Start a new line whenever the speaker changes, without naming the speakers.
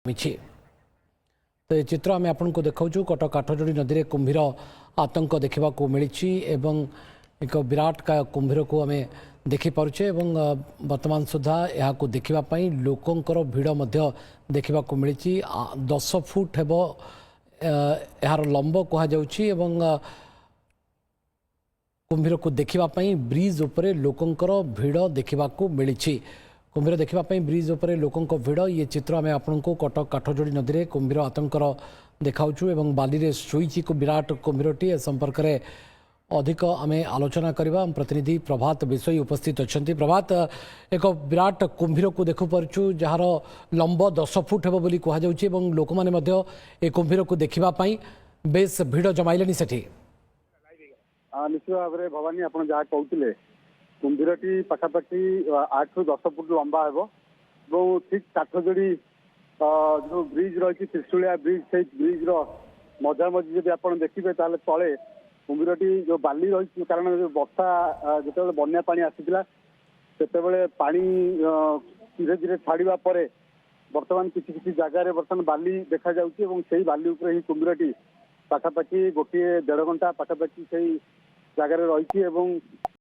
मिछि तो ये चित्र आम आपको देखा कटक काठजोड़ी नदी में कुंभीर आतंक देखा मिली एवं एक विराट का कुंभीर को आम देखिपे वर्तमान सुधा यहाँ देखापी लोकंर भिड़ देखा मिली 10 फुट हेब यार लंब कहुच्च कुंभीर को देखापी ब्रिज उपरे लोकंर भिड़ देखा मिली कुंभीर देखापी ब्रिज उपरे लोकों भिड़ ये चित्र आम आपको कटक काठजोड़ी नदी में कुंभीर आतंकर देखाऊँ एवं बाली रे शोची को विराट कुंभीरटी ए संपर्क में अधिक आम आलोचना करवा प्रतिनिधि प्रभात विषय उपस्थित अच्छा प्रभात एक विराट कुंभीर को देखु पार्छु जार लंब 10 फुट हेब बोली कहुच्च लोक मैंने कुंभीर को देखापी बेस भिड़ जमाइले सेठी
निश्चित भाव में भवानी आप जहाँ कहते कुंभीरटी पाखापाखि 8 ରୁ 10 फुट लंबा है ठीक काठजोड़ी जो ब्रिज रही त्रिशूलिया ब्रिज से ब्रिज मझामझी जब आप देखिए तले कुंभीरटी जो बाली रही कारण जो वर्षा जो बन्या पानी आसीला से पानी धीरे धीरे छाड़ा पर बर्तमान किसी जगार बर्तमान बाली देखा जाऊँगी बाली उपर ही कुंभीरटी पाखापाखि गोटे 1.5 घंटा पाखापाखि से जगार रही